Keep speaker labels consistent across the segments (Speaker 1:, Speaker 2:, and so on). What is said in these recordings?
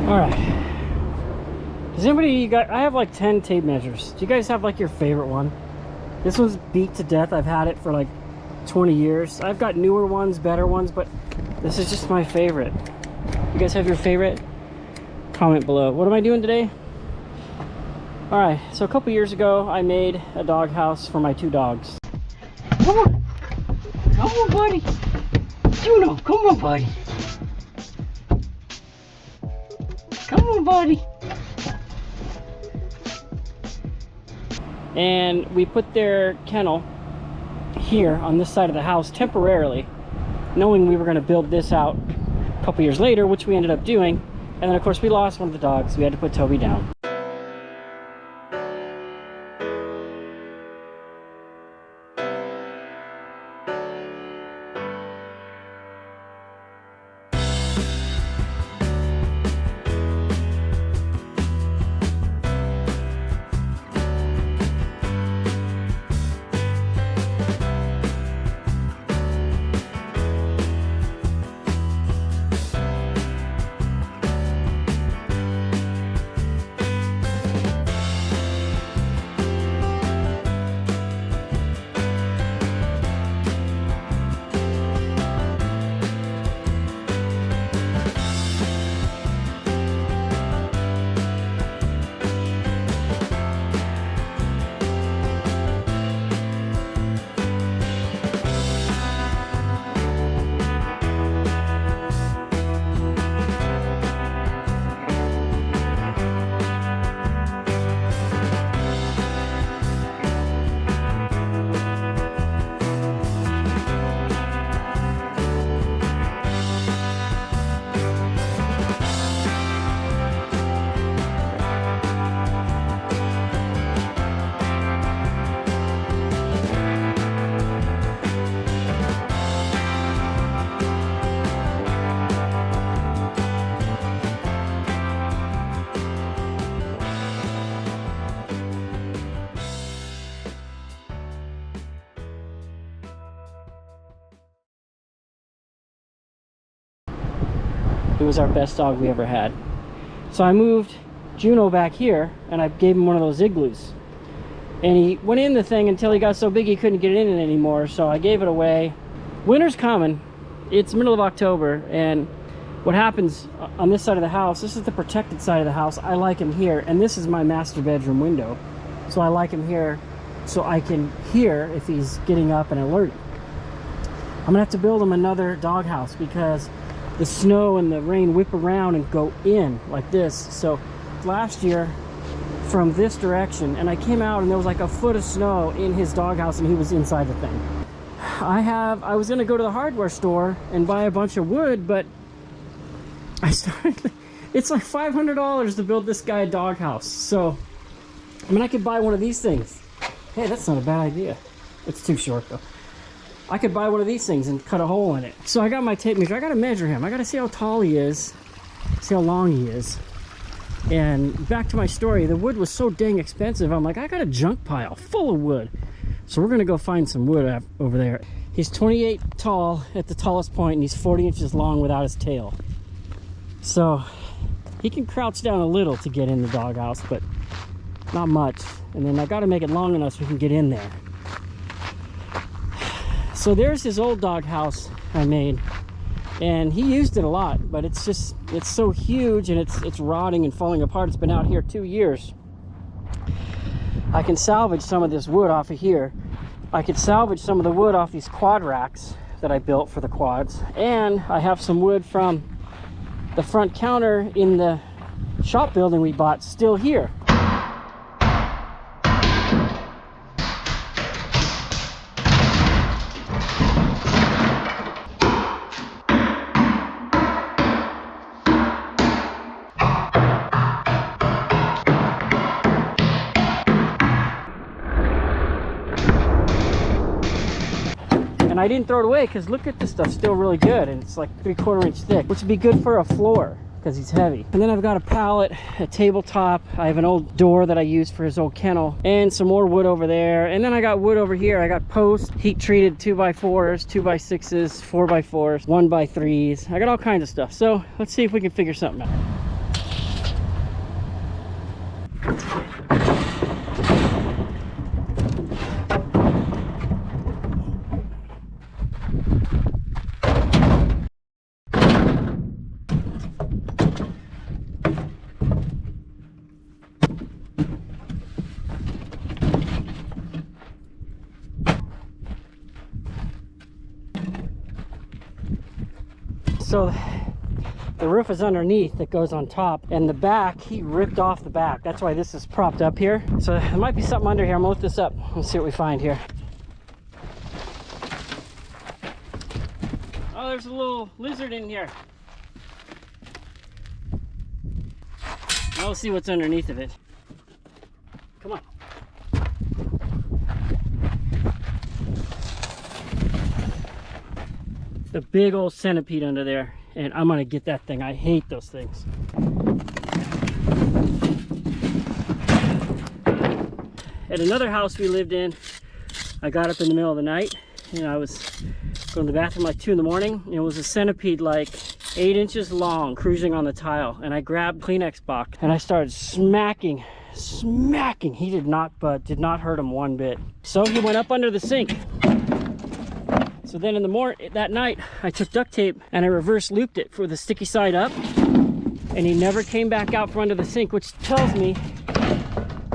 Speaker 1: All right. Does anybody I have like 10 tape measures. Do you guys have like your favorite one? This one's beat to death. I've had it for like 20 years. I've got newer ones, better ones, but this is just my favorite. You guys have your favorite? Comment below. What am I doing today? All right, so a couple years ago, I made a doghouse for my 2 dogs. Come on. Come on, buddy. Juno, come on, buddy. Come on, buddy. And we put their kennel here on this side of the house temporarily, knowing we were going to build this out a couple years later, which we ended up doing. And then of course we lost one of the dogs. We had to put Toby down. He was our best dog we ever had. So I moved Juno back here and I gave him one of those igloos. And he went in the thing until he got so big he couldn't get in it anymore, so I gave it away. Winter's coming. It's middle of October, and what happens on this side of the house, this is the protected side of the house, I like him here, and this is my master bedroom window. So I like him here so I can hear if he's getting up and alerting. I'm gonna have to build him another doghouse because the snow and the rain whip around and go in like this. So last year from this direction, and I came out and there was like a foot of snow in his doghouse and he was inside the thing. I was gonna go to the hardware store and buy a bunch of wood, but it's like $500 to build this guy a doghouse. So I mean, I could buy one of these things. Hey, that's not a bad idea. It's too short though. I could buy one of these things and cut a hole in it. So I got my tape measure. I got to measure him. I got to see how tall he is, see how long he is. And back to my story, the wood was so dang expensive. I'm like, I got a junk pile full of wood. So we're going to go find some wood over there. He's 28 tall at the tallest point, and he's 40 inches long without his tail. So he can crouch down a little to get in the doghouse, but not much. And then I got to make it long enough so we can get in there. So there's his old doghouse I made, and he used it a lot, but it's so huge and it's rotting and falling apart. It's been out here 2 years. I can salvage some of this wood off of here. I could salvage some of the wood off these quad racks that I built for the quads, and I have some wood from the front counter in the shop building we bought still here. And I didn't throw it away because look at this stuff, still really good, and it's like 3/4 inch thick, which would be good for a floor because he's heavy. And then I've got a pallet, a tabletop. I have an old door that I used for his old kennel, and some more wood over there. And then I got wood over here. I got posts, heat treated 2x4s, 2x6s, 4x4s, 1x3s. I got all kinds of stuff. So let's see if we can figure something out. So the roof is underneath that goes on top, and the back, he ripped off the back. That's why this is propped up here. So there might be something under here. I'm gonna lift this up. Let's see what we find here. Oh, there's a little lizard in here. Now we'll see what's underneath of it. Come on. The big old centipede under there, and I'm gonna get that thing. I hate those things. At another house we lived in, I got up in the middle of the night and I was going to the bathroom like 2 in the morning, and it was a centipede like 8 inches long cruising on the tile, and I grabbed Kleenex box and I started smacking. He did not budge, did not hurt him one bit. So he went up under the sink. So then in the morning, that night, I took duct tape and I reverse looped it for the sticky side up, and he never came back out from under the sink, which tells me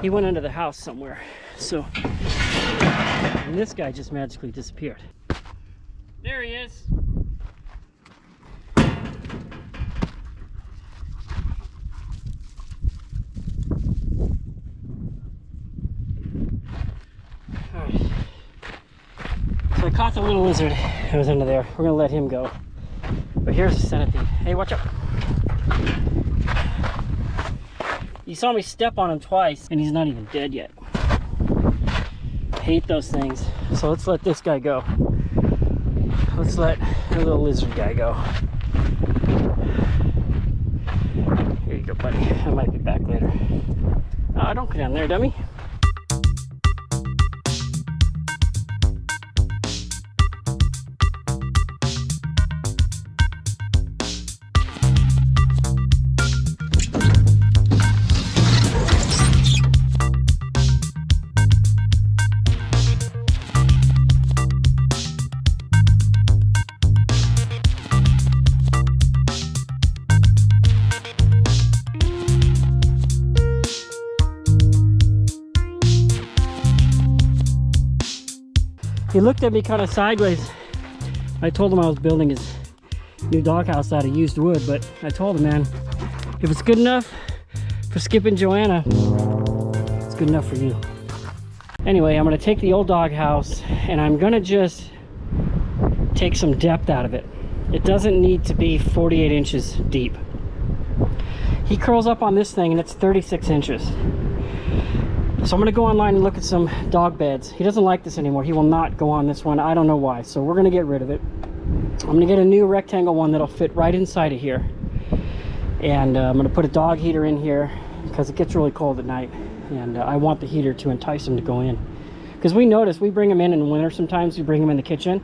Speaker 1: he went under the house somewhere. So, and this guy just magically disappeared. There he is. All right. So I caught the little lizard that was under there. We're gonna let him go. But here's the centipede. Hey, watch out. You saw me step on him twice, and he's not even dead yet. Hate those things. So let's let this guy go. Let's let the little lizard guy go. Here you go, buddy. I might be back later. Oh, don't go down there, dummy. He looked at me kind of sideways. I told him I was building his new doghouse out of used wood, but I told him, man, if it's good enough for Skip and Joanna, it's good enough for you. Anyway, I'm gonna take the old doghouse and I'm gonna just take some depth out of it. It doesn't need to be 48 inches deep. He curls up on this thing and it's 36 inches. So I'm gonna go online and look at some dog beds. He doesn't like this anymore. He will not go on this one. I don't know why. So we're gonna get rid of it. I'm gonna get a new rectangle one that'll fit right inside of here. And I'm gonna put a dog heater in here because it gets really cold at night. And I want the heater to entice him to go in. Because we notice, we bring him in the winter sometimes, we bring him in the kitchen.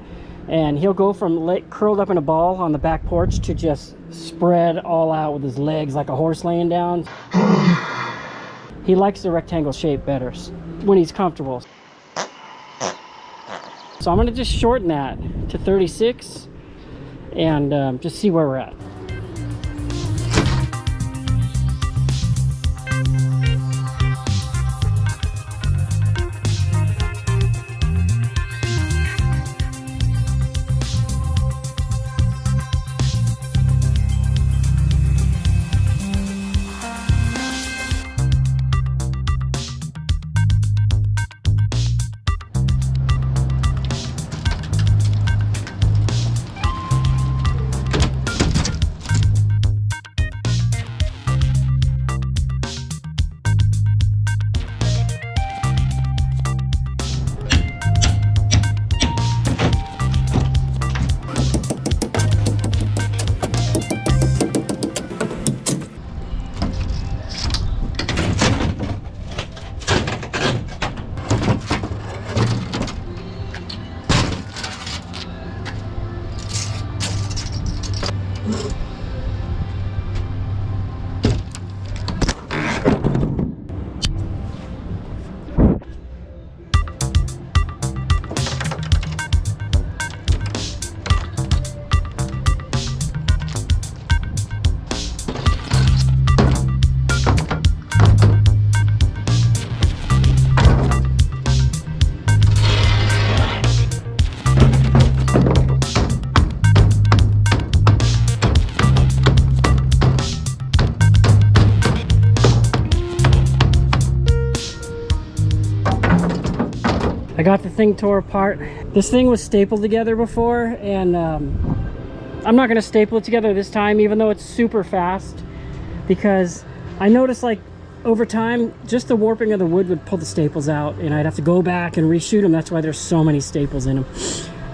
Speaker 1: And he'll go from curled up in a ball on the back porch to just spread all out with his legs like a horse laying down. He likes the rectangle shape better when he's comfortable. So I'm gonna just shorten that to 36 and just see where we're at. got the thing tore apart. This thing was stapled together before, and I'm not gonna staple it together this time, even though it's super fast, because I noticed like over time, just the warping of the wood would pull the staples out, and I'd have to go back and reshoot them. That's why there's so many staples in them.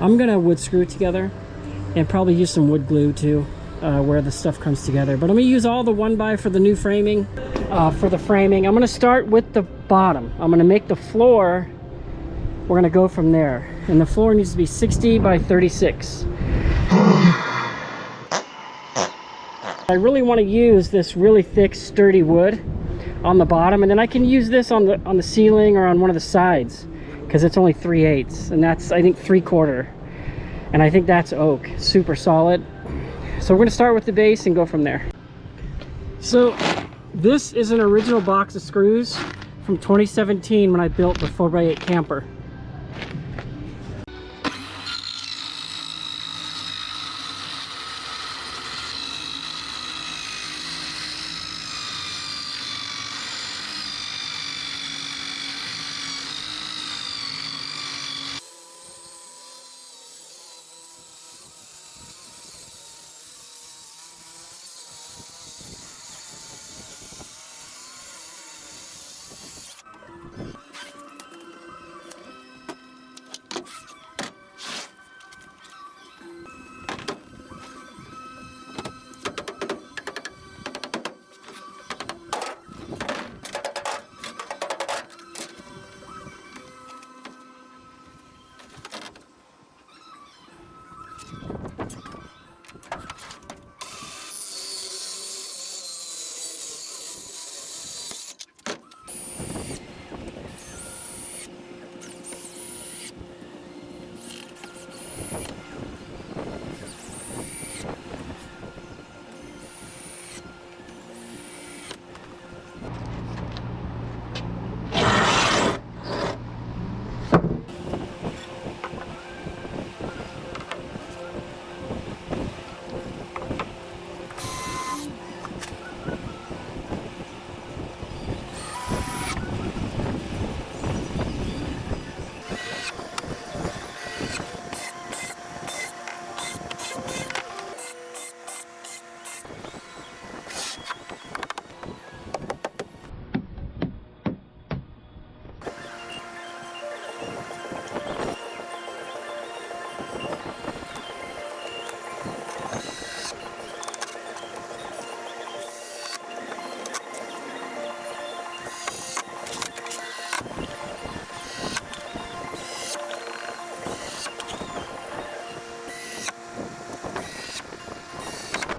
Speaker 1: I'm gonna wood screw it together and probably use some wood glue too, where the stuff comes together. But I'm gonna use all the 1x for the new framing. For the framing, I'm gonna start with the bottom. I'm gonna make the floor. We're gonna go from there, and the floor needs to be 60 by 36. I really want to use this really thick, sturdy wood on the bottom, and then I can use this on the ceiling or on one of the sides, because it's only 3/8, and that's, I think, 3/4, and I think that's oak, super solid. So we're gonna start with the base and go from there. So this is an original box of screws from 2017 when I built the 4x8 camper.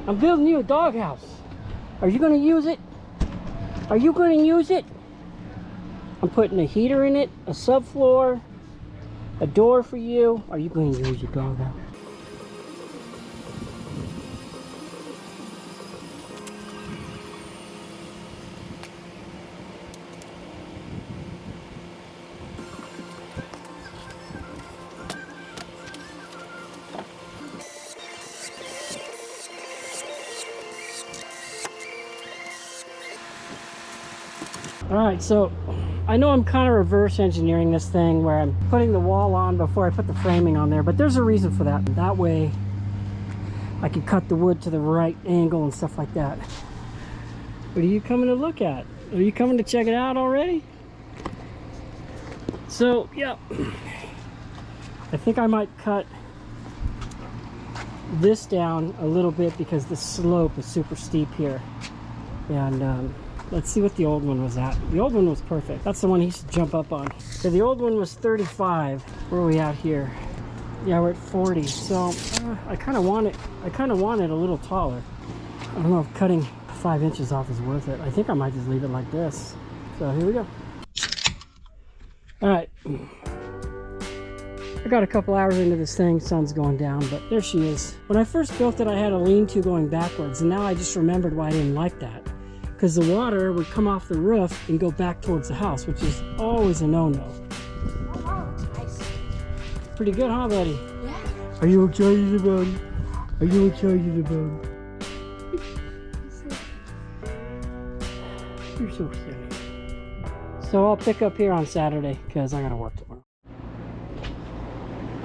Speaker 1: I'm building you a doghouse. Are you gonna use it? Are you gonna use it? I'm putting a heater in it, a subfloor, a door for you. Are you gonna use your doghouse? Alright, so I know I'm kind of reverse engineering this thing where I'm putting the wall on before I put the framing on there, but there's a reason for that. That way I can cut the wood to the right angle and stuff like that. What are you coming to look at? Are you coming to check it out already? So, yeah, I think I might cut this down a little bit because the slope is super steep here. And let's see what the old one was at. The old one was perfect. That's the one he used to jump up on. So the old one was 35. Where are we at here? Yeah, we're at 40. So I kind of want it a little taller. I don't know if cutting 5 inches off is worth it. I think I might just leave it like this. So here we go. All right. I got a couple hours into this thing, sun's going down, but there she is. When I first built it, I had a lean-to going backwards, and now I just remembered why I didn't like that. Because the water would come off the roof and go back towards the house, which is always a no-no.
Speaker 2: Oh, nice.
Speaker 1: Pretty good, huh, buddy?
Speaker 2: Yeah.
Speaker 1: Are you excited about it? Are you excited about it? You're so silly. So I'll pick up here on Saturday because I gotta work tomorrow.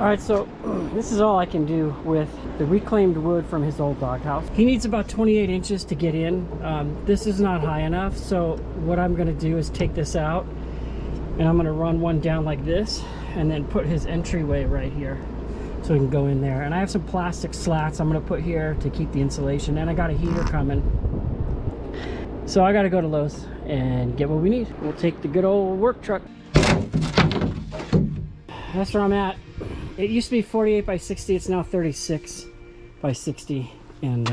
Speaker 1: All right, so this is all I can do with the reclaimed wood from his old doghouse. He needs about 28 inches to get in. This is not high enough, so what I'm gonna do is take this out and I'm gonna run one down like this and then put his entryway right here so he can go in there. And I have some plastic slats I'm gonna put here to keep the insulation, and I got a heater coming. So I gotta go to Lowe's and get what we need. We'll take the good old work truck. That's where I'm at. It used to be 48 by 60, it's now 36 by 60. And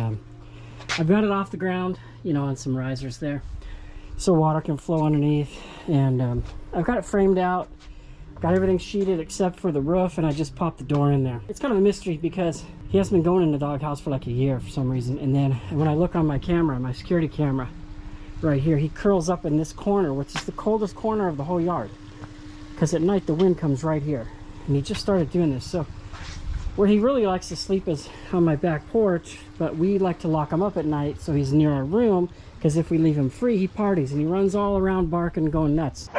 Speaker 1: I've got it off the ground, you know, on some risers there, so water can flow underneath. And I've got it framed out, got everything sheeted except for the roof, and I just popped the door in there. It's kind of a mystery because he hasn't been going in the doghouse for like a year for some reason. And then when I look on my camera, my security camera right here, he curls up in this corner, which is the coldest corner of the whole yard, because at night the wind comes right here. And he just started doing this. So where he really likes to sleep is on my back porch, but we like to lock him up at night so he's near our room, because if we leave him free, he parties and he runs all around barking, going nuts.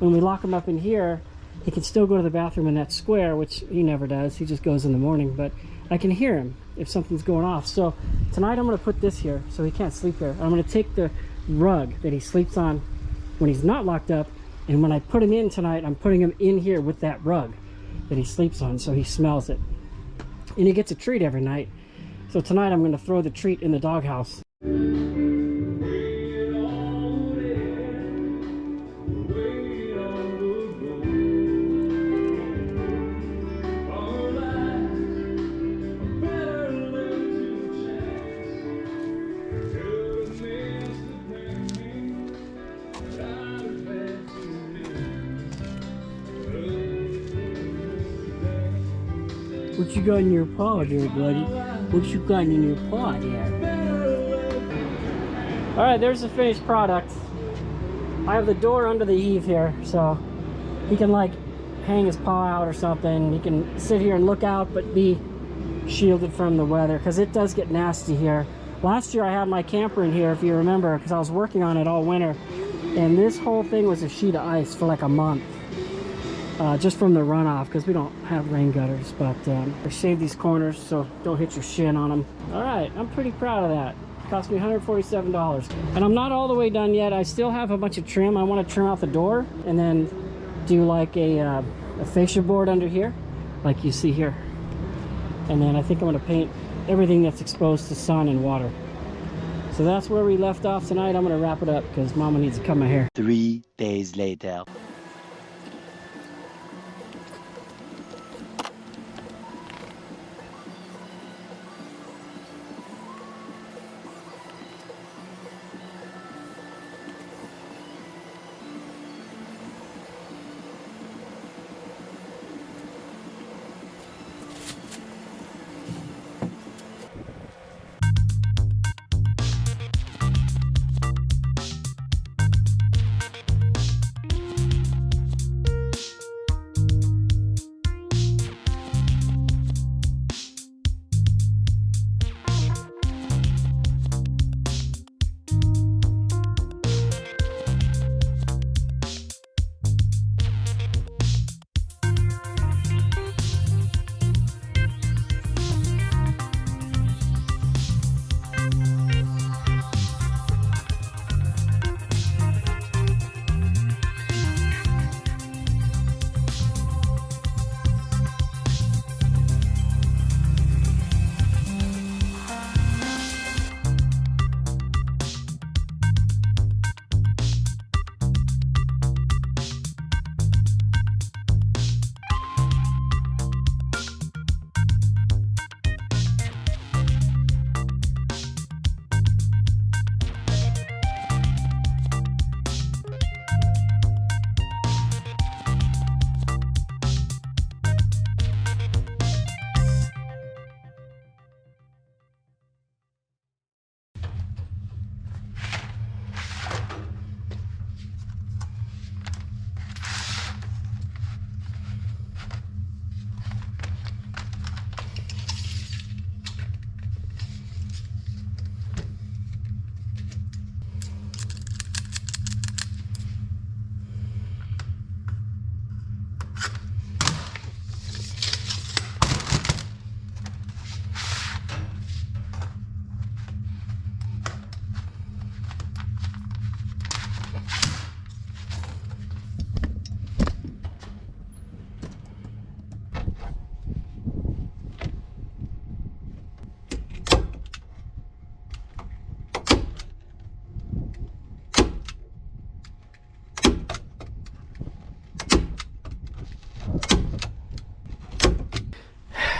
Speaker 1: When we lock him up in here, he can still go to the bathroom in that square, which he never does. He just goes in the morning, but I can hear him if something's going off. So tonight I'm going to put this here so he can't sleep here. I'm going to take the rug that he sleeps on when he's not locked up, and when I put him in tonight, I'm putting him in here with that rug that he sleeps on, so he smells it. And he gets a treat every night. So tonight I'm going to throw the treat in the doghouse. What you got in your paw there, buddy? What you got in your paw there? Alright, there's the finished product. I have the door under the eave here, so he can like hang his paw out or something. He can sit here and look out, but be shielded from the weather, because it does get nasty here. Last year I had my camper in here, if you remember, because I was working on it all winter, and this whole thing was a sheet of ice for like a month. Just from the runoff, because we don't have rain gutters. But I shaved these corners so don't hit your shin on them. All right, I'm pretty proud of that. It cost me $147, and I'm not all the way done yet. I still have a bunch of trim. I want to trim out the door and then do like a fascia board under here, like you see here. And then I think I'm going to paint everything that's exposed to sun and water. So that's where we left off tonight. I'm going to wrap it up because Mama needs to cut my hair.
Speaker 3: 3 days later.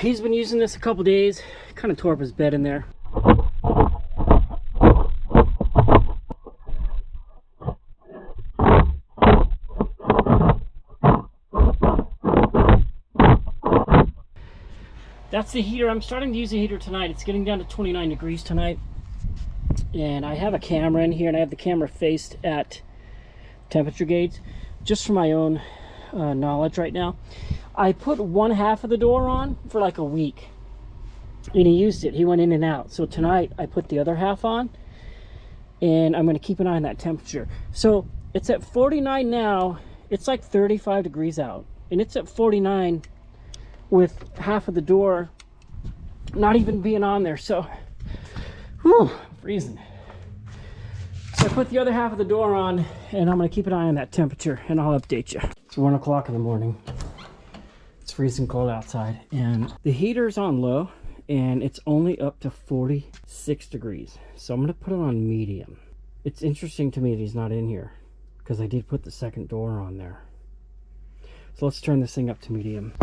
Speaker 1: He's been using this a couple days. Kind of tore up his bed in there. That's the heater. I'm starting to use the heater tonight. It's getting down to 29 degrees tonight. And I have a camera in here, and I have the camera faced at temperature gauge, just for my own knowledge right now. I put one half of the door on for like a week, and he used it. He went in and out. So tonight I put the other half on, and I'm going to keep an eye on that temperature. So it's at 49 now. It's like 35 degrees out, and it's at 49 with half of the door not even being on there. So, whew, freezing. So I put the other half of the door on, and I'm going to keep an eye on that temperature, and I'll update you. It's 1 o'clock in the morning. It's freezing cold outside, and the heater's on low, and it's only up to 46 degrees. So I'm going to put it on medium. It's interesting to me that he's not in here, because I did put the second door on there. So let's turn this thing up to medium.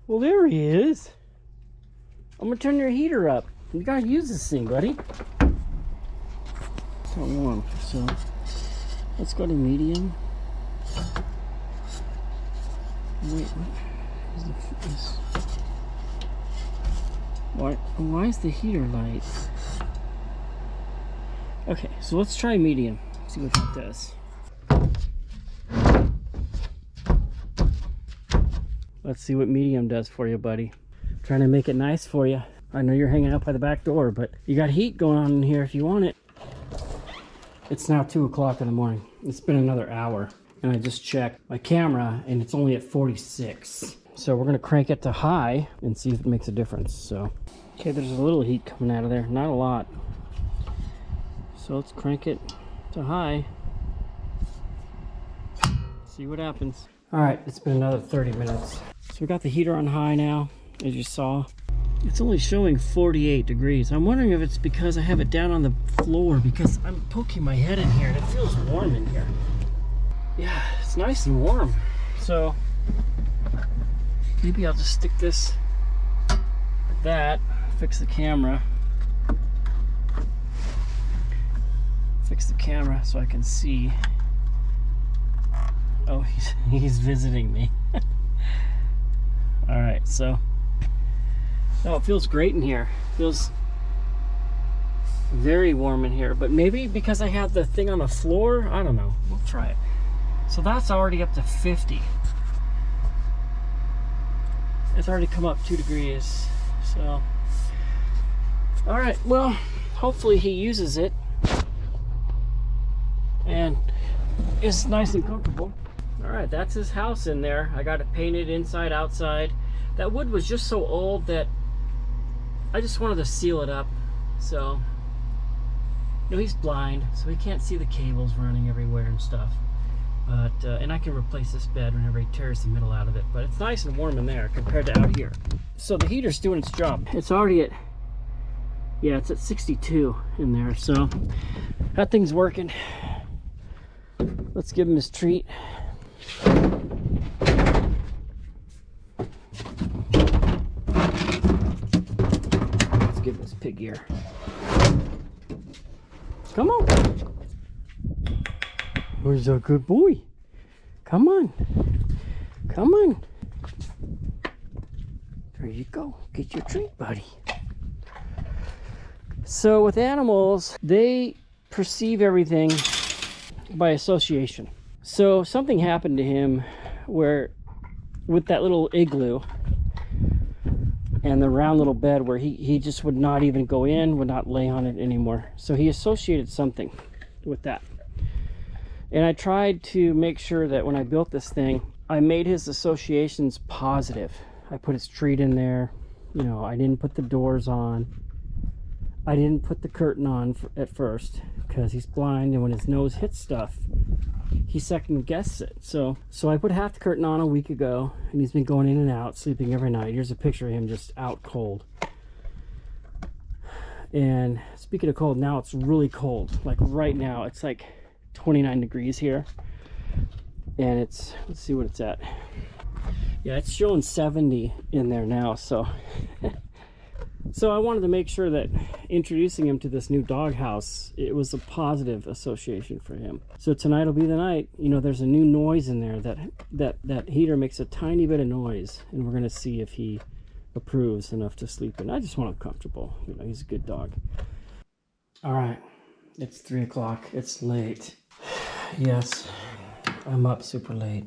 Speaker 1: Well, there he is. I'm going to turn your heater up. You got to use this thing, buddy. It's not warm, so let's go to medium. Wait, why is the heater light? Okay, so let's try medium. See what that does. Let's see what medium does for you, buddy. Trying to make it nice for you. I know you're hanging out by the back door, but you got heat going on in here if you want it. It's now 2 o'clock in the morning. It's been another hour. And I just checked my camera, and it's only at 46. So we're gonna crank it to high and see if it makes a difference. So, okay, there's a little heat coming out of there, not a lot. So let's crank it to high. See what happens. All right, it's been another 30 minutes. So we got the heater on high now, as you saw. It's only showing 48 degrees. I'm wondering if it's because I have it down on the floor, because I'm poking my head in here and it feels warm in here. Yeah, it's nice and warm. So maybe I'll just stick this like that, fix the camera. Fix the camera so I can see. Oh, he's visiting me. All right, so oh, it feels great in here. It feels very warm in here, but maybe because I have the thing on the floor, I don't know. We'll try it. So that's already up to 50. It's already come up 2 degrees. So, all right, well, hopefully he uses it and it's nice and comfortable. All right, that's his house in there. I got it painted inside, outside. That wood was just so old that I just wanted to seal it up. So, you know, he's blind, so he can't see the cables running everywhere and stuff. But, and I can replace this bed whenever he tears the middle out of it. But it's nice and warm in there compared to out here. So the heater's doing its job. It's already at, yeah, it's at 62 in there. So that thing's working. Let's give him his treat. Let's give him his pig ear. Come on. Where's a good boy? Come on. Come on. There you go. Get your treat, buddy. So with animals, they perceive everything by association. So something happened to him where with that little igloo and the round little bed where he just would not even go in, would not lay on it anymore. So he associated something with that. And I tried to make sure that when I built this thing, I made his associations positive. I put his treat in there. You know, I didn't put the doors on. I didn't put the curtain on at first because he's blind, and when his nose hits stuff, he second guesses it. So I put half the curtain on a week ago, and he's been going in and out, sleeping every night. Here's a picture of him just out cold. And speaking of cold, now it's really cold. Like right now, it's like 29 degrees here. And it's, let's see what it's at. Yeah, it's showing 70 in there now. So so I wanted to make sure that introducing him to this new doghouse, it was a positive association for him. So tonight will be the night. You know, there's a new noise in there. That heater makes a tiny bit of noise, and we're gonna see if he approves enough to sleep in. I just want him comfortable. You know, he's a good dog. All right, it's 3 o'clock. It's late. Yes, I'm up super late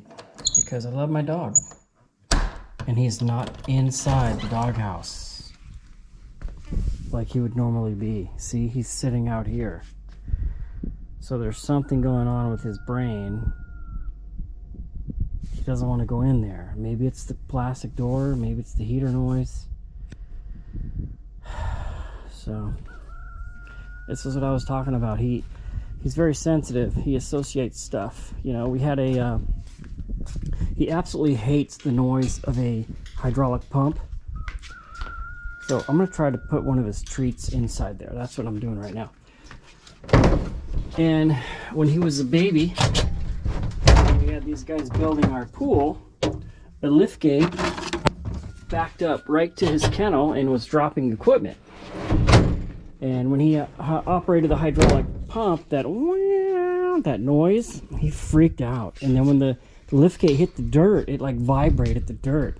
Speaker 1: because I love my dog, and he's not inside the doghouse like he would normally be. See, he's sitting out here. So there's something going on with his brain. He doesn't want to go in there. Maybe it's the plastic door, maybe it's the heater noise. So this is what I was talking about. He's very sensitive. He associates stuff. You know, we had a he absolutely hates the noise of a hydraulic pump. So I'm gonna try to put one of his treats inside there. That's what I'm doing right now. And when he was a baby, we had these guys building our pool. A lift gate backed up right to his kennel and was dropping equipment. And when he operated the hydraulic pump, that noise, he freaked out. And then when the lift gate hit the dirt, it like vibrated the dirt.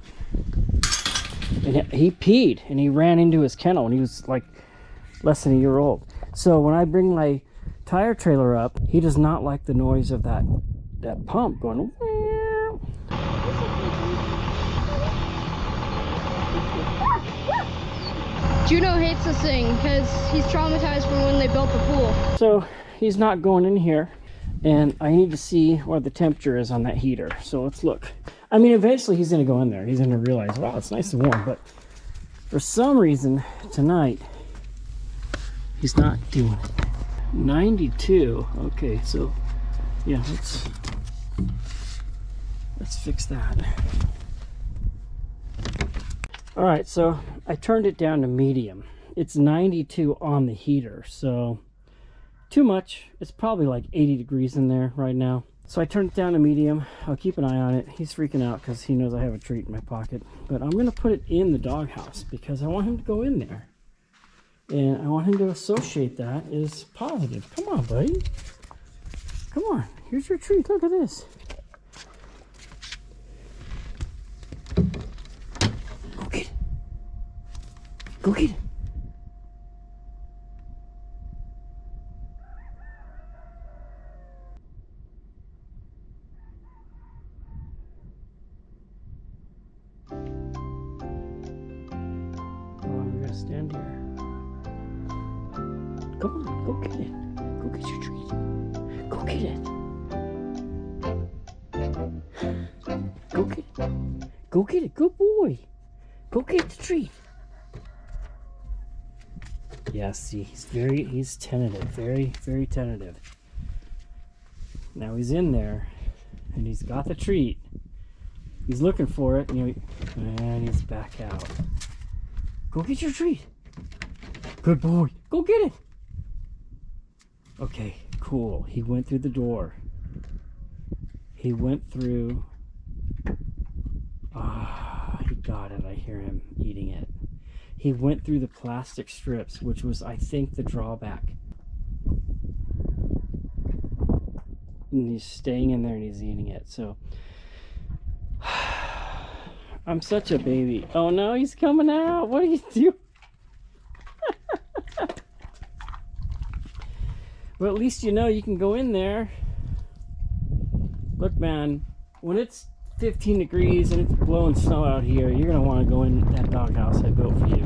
Speaker 1: And he peed, and he ran into his kennel, and he was like less than a year old. So when I bring my tire trailer up, he does not like the noise of that pump going.
Speaker 4: Juno hates this thing because he's traumatized from when they built the pool.
Speaker 1: So he's not going in here, and I need to see what the temperature is on that heater. So let's look. I mean, eventually he's going to go in there. He's going to realize, wow, it's nice and warm. But for some reason tonight, he's not doing it. 92. Okay, so yeah, let's fix that. All right, so I turned it down to medium. It's 92 on the heater, so too much. It's probably like 80 degrees in there right now. So I turned it down to medium. I'll keep an eye on it. He's freaking out because he knows I have a treat in my pocket. But I'm going to put it in the doghouse because I want him to go in there. And I want him to associate that as positive. Come on, buddy. Come on. Here's your treat. Look at this. Go get it. Go get it. Stand here. Come on, go get it. Go get your treat. Go get it. Go get it. Go get it. Good boy. Go get the treat. Yeah, see, he's tentative. Very, very tentative. Now he's in there and he's got the treat. He's looking for it, and he's back out. Go get your treat. Good boy. Go get it. Okay, cool. He went through the door. He went through. He got it. I hear him eating it. He went through the plastic strips, which was, I think, the drawback. And he's staying in there and he's eating it. So I'm such a baby. Oh no, he's coming out. What are you doing? Well, at least you know you can go in there. Look, man, when it's 15 degrees and it's blowing snow out here, you're going to want to go in that doghouse I built for you.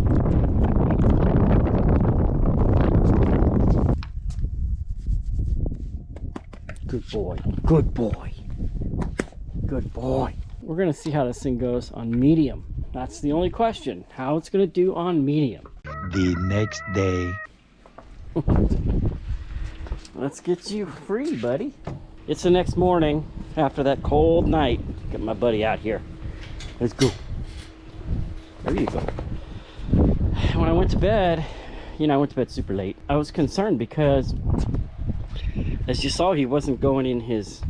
Speaker 1: Good boy. Good boy. Good boy. we're gonna see how this thing goes on medium. That's the only question, how it's gonna do on medium.
Speaker 3: The next day.
Speaker 1: Let's get you free, buddy. It's the next morning after that cold night. Get my buddy out here. Let's go. There you go. When I went to bed, you know, I went to bed super late. I was concerned because, as you saw, he wasn't going in his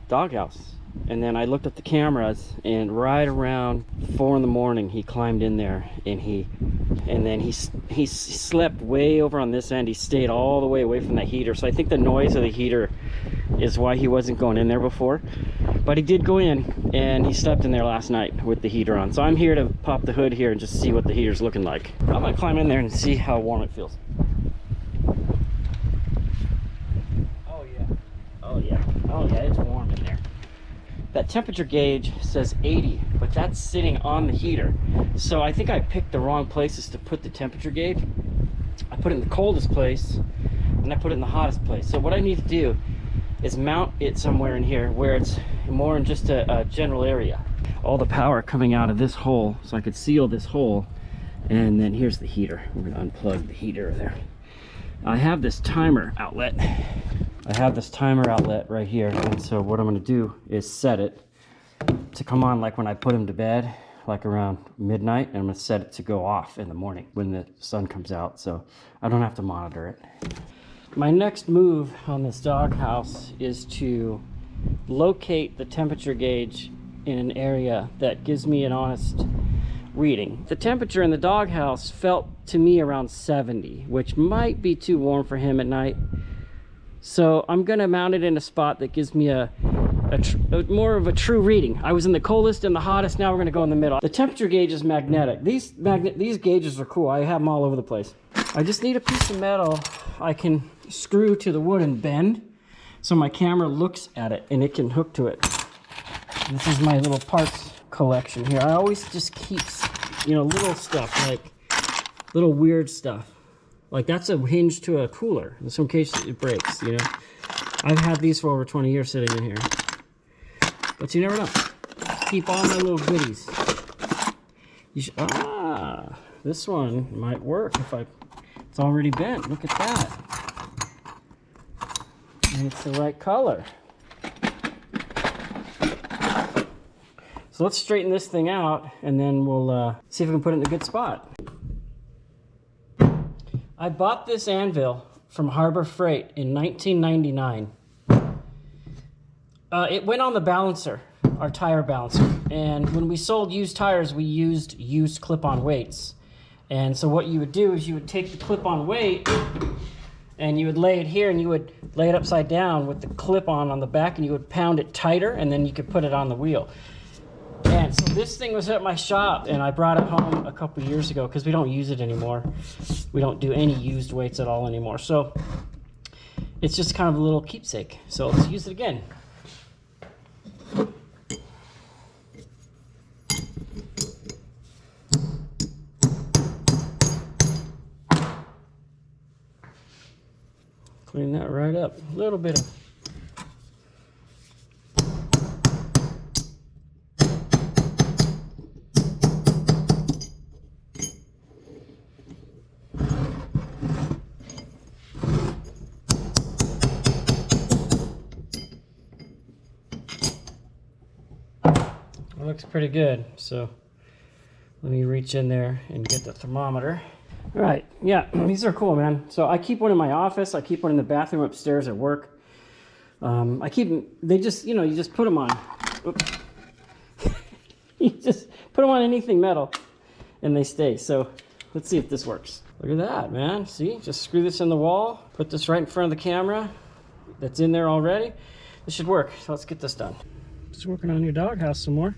Speaker 1: doghouse. And then I looked at the cameras, and right around 4 in the morning, he climbed in there, and then he slept way over on this end. He stayed all the way away from the heater. So I think the noise of the heater is why he wasn't going in there before. But he did go in, and he slept in there last night with the heater on. So I'm here to pop the hood here and just see what the heater's looking like. I'm gonna climb in there and see how warm it feels. Oh yeah, oh yeah, oh yeah, it's warm in there. That temperature gauge says 80, but that's sitting on the heater. So I think I picked the wrong places to put the temperature gauge. I put it in the coldest place, and I put it in the hottest place. So what I need to do is mount it somewhere in here where it's more in just a general area. All the power coming out of this hole, so I could seal this hole. And then here's the heater. We're gonna unplug the heater there. I have this timer outlet. Right here, and so what I'm going to do is set it to come on like when I put him to bed, like around midnight, and I'm going to set it to go off in the morning when the sun comes out, so I don't have to monitor it. My next move on this doghouse is to locate the temperature gauge in an area that gives me an honest reading. The temperature in the doghouse felt to me around 70, which might be too warm for him at night. So I'm gonna mount it in a spot that gives me a more of a true reading. I was in the coldest and the hottest, now we're gonna go in the middle. The temperature gauge is magnetic. These gauges are cool, I have them all over the place. I just need a piece of metal I can screw to the wood and bend, so my camera looks at it and it can hook to it. This is my little parts collection here. I always just keep, you know, little stuff, like little weird stuff. Like that's a hinge to a cooler. In some cases it breaks, you know. I've had these for over 20 years sitting in here. But you never know. Keep all my little goodies. This one might work if it's already bent. Look at that. And it's the right color. So let's straighten this thing out, and then we'll see if we can put it in a good spot. I bought this anvil from Harbor Freight in 1999. It went on the balancer, our tire balancer. And when we sold used tires, we used used clip-on weights. And so what you would do is you would take the clip-on weight and you would lay it here, and you would lay it upside down with the clip-on on the back, and you would pound it tighter, and then you could put it on the wheel. And so this thing was at my shop, and I brought it home a couple years ago because we don't use it anymore. We don't do any used weights at all anymore. So it's just kind of a little keepsake. So let's use it again. Clean that right up. A little bit of looks pretty good. So let me reach in there and get the thermometer. All right, yeah, these are cool, man. So I keep one in my office. I keep one in the bathroom upstairs at work. I keep them, they just, you know, you just put them on. Oops. You just put them on anything metal and they stay. So let's see if this works. Look at that, man. See, just screw this in the wall, put this right in front of the camera that's in there already. This should work. So let's get this done. Just working on your doghouse some more.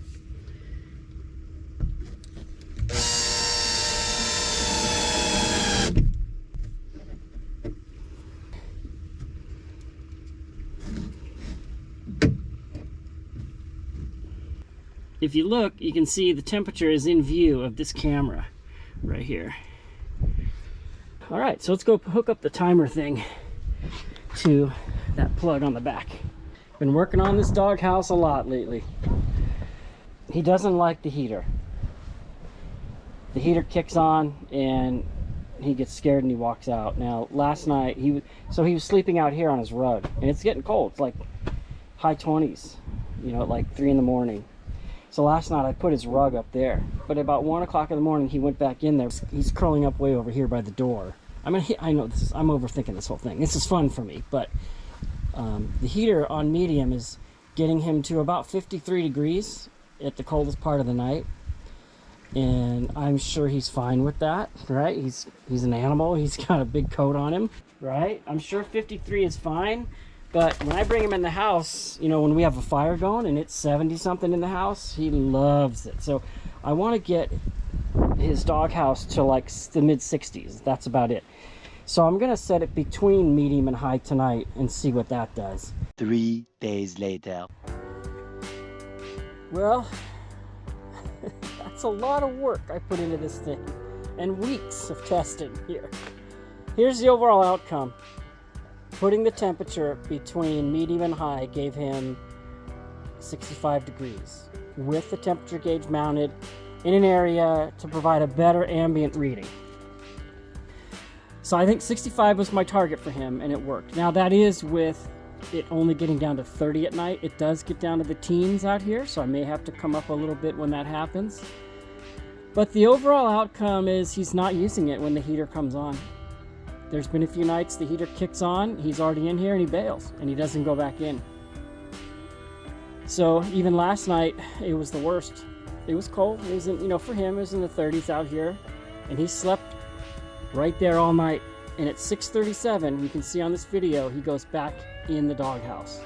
Speaker 1: If you look, you can see the temperature is in view of this camera right here. All right, so let's go hook up the timer thing to that plug on the back. Been working on this doghouse a lot lately. he doesn't like the heater. The heater kicks on and he gets scared and he walks out. Now, last night he was sleeping out here on his rug, and it's getting cold. It's like high 20s, you know, at like 3 in the morning. So last night I put his rug up there, but about 1 o'clock in the morning he went back in there. He's curling up way over here by the door. I mean, I know I'm overthinking this whole thing. This is fun for me, but the heater on medium is getting him to about 53 degrees at the coldest part of the night. And I'm sure he's fine with that, right? He's an animal. He's got a big coat on him, right? I'm sure 53 is fine. But when I bring him in the house, you know, when we have a fire going and it's 70 something in the house, he loves it. So I want to get his doghouse to like the mid 60s. That's about it. So I'm going to set it between medium and high tonight and see what that does.
Speaker 3: 3 days later.
Speaker 1: Well, that's a lot of work I put into this thing and weeks of testing here. Here's the overall outcome. Putting the temperature between medium and high gave him 65 degrees with the temperature gauge mounted in an area to provide a better ambient reading. So I think 65 was my target for him, and it worked. Now that is with it only getting down to 30 at night. It does get down to the teens out here, so I may have to come up a little bit when that happens. But the overall outcome is he's not using it when the heater comes on. There's been a few nights the heater kicks on, he's already in here and he bails, and he doesn't go back in. So even last night, it was the worst. It was cold. It was in, you know, for him, it was in the 30s out here, and he slept right there all night. And at 6:37, you can see on this video, he goes back in the doghouse.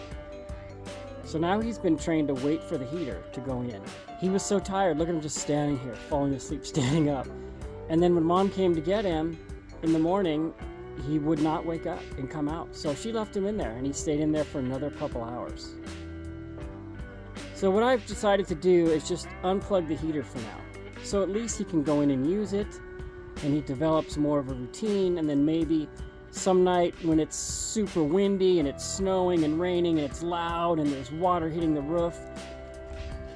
Speaker 1: So now he's been trained to wait for the heater to go in. He was so tired, look at him just standing here, falling asleep, standing up. And then when Mom came to get him in the morning, he would not wake up and come out. So she left him in there, and he stayed in there for another couple hours. So what I've decided to do is just unplug the heater for now. So at least he can go in and use it, and he develops more of a routine, and then maybe some night when it's super windy and it's snowing and raining and it's loud and there's water hitting the roof,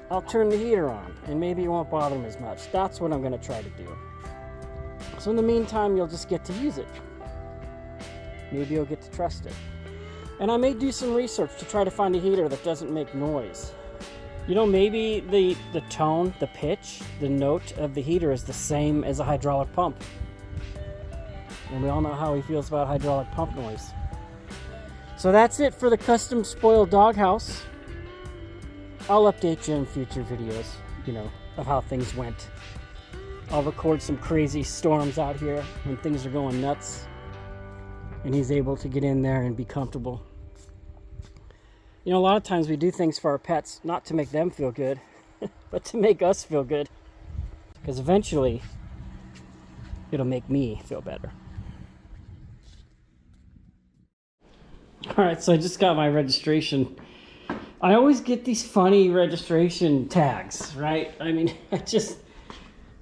Speaker 1: I'll turn the heater on and maybe it won't bother him as much. That's what I'm going to try to do. So in the meantime, you'll just get to use it. Maybe you'll get to trust it. And I may do some research to try to find a heater that doesn't make noise. You know, maybe the tone, the pitch, the note of the heater is the same as a hydraulic pump. And we all know how he feels about hydraulic pump noise. So that's it for the custom spoiled doghouse. I'll update you in future videos, you know, of how things went. I'll record some crazy storms out here when things are going nuts, and he's able to get in there and be comfortable. You know, a lot of times we do things for our pets, not to make them feel good, but to make us feel good. Because eventually, it'll make me feel better. Alright, so I just got my registration. I always get these funny registration tags, right? I mean,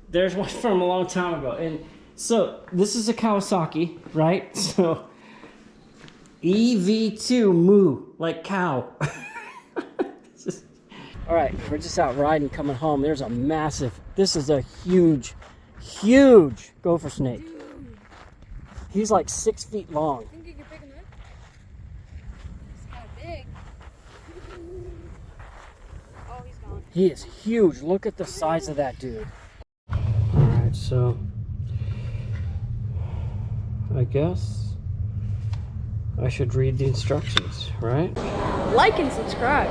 Speaker 1: there's one from a long time ago. And so, this is a Kawasaki, right? So, EV2 moo, like cow. Alright, we're just out riding, coming home. There's a massive, this is a huge gopher snake. He's like 6 feet long.
Speaker 4: I think you can pick him up. He's kind of big. Oh, he's gone.
Speaker 1: He is huge. Look at the size of that dude. Alright, so I guess I should read the instructions, right?
Speaker 4: Like and subscribe.